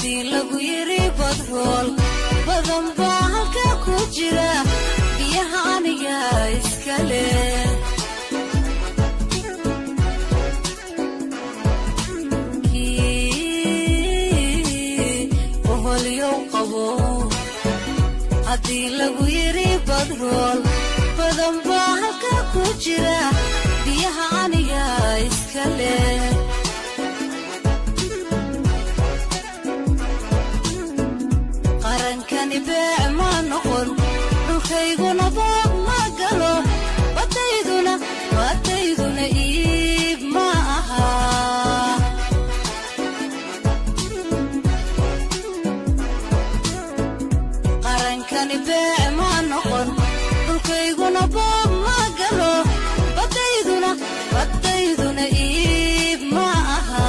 haddii lagu yiri badrool badan baa halka ku jira biyaha aniga iskale haddii lagu yiri badrool badan baa halka ku jira biyaha aniga iskale qarankani beec ma noqon dhulkayguna boob ma galo badayduna iib ma aha qarankani beec ma noqon dhulkayguna boob ma galo badayduna iib ma aha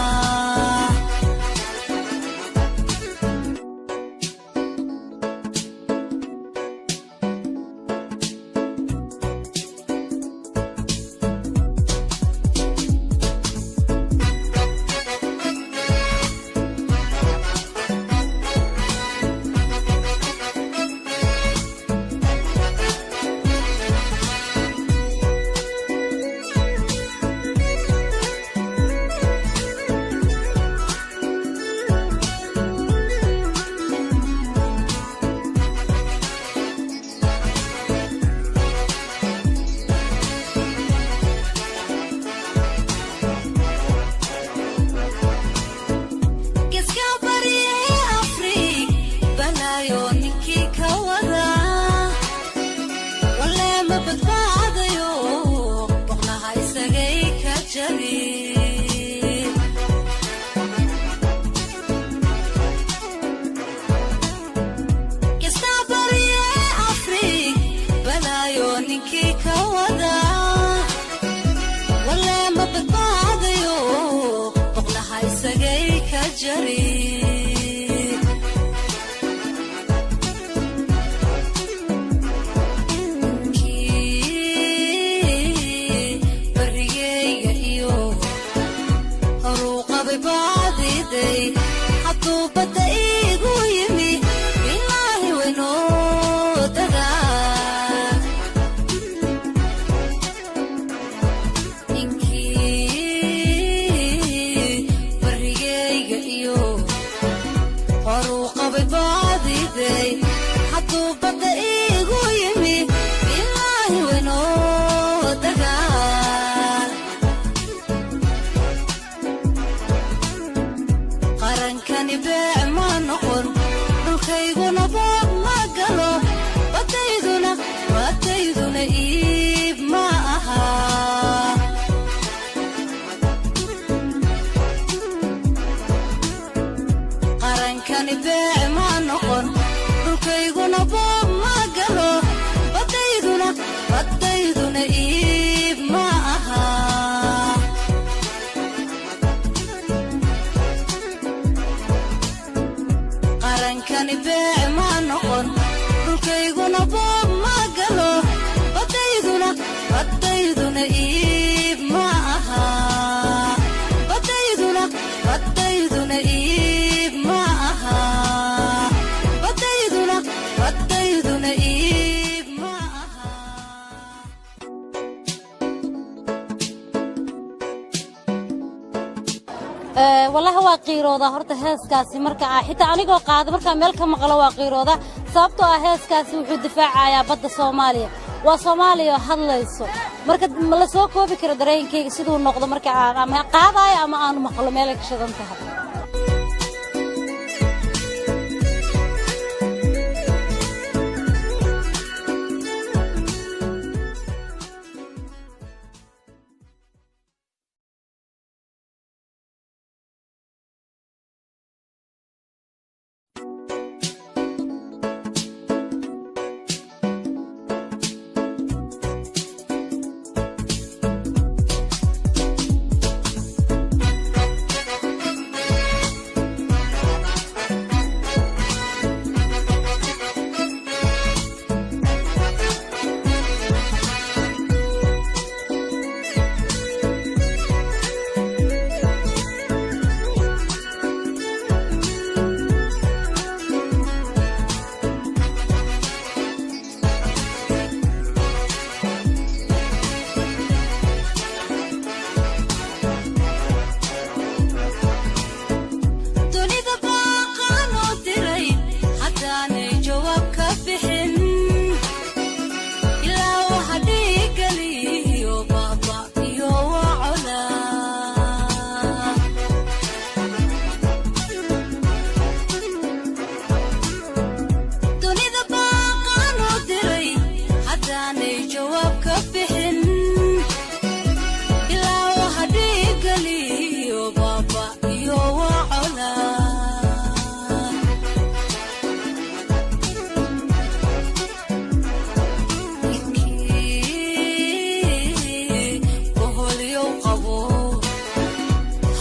والله هو قيرودا horta heeskaasi marka xitaa anigoo qaad marka meel ka maqlo waa qeyrooda sababtoo ah heeskaasi wuxuu difaacayaa badda Soomaaliya waa Soomaaliya hadlayso marka la soo koobi karo dareenkayga sidoo noqdo marka aan ama qaadayo ama aan maqlo meel ka shidan tahay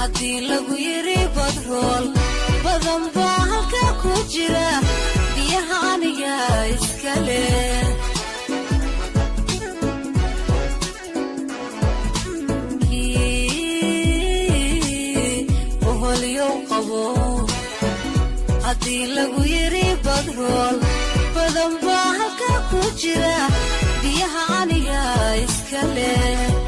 haddii lagu yiri badrool badan baa halka ku jira biyaha aniga iska leh haddii lagu yiri badrool badan baa halka ku jira biyaha aniga iska leh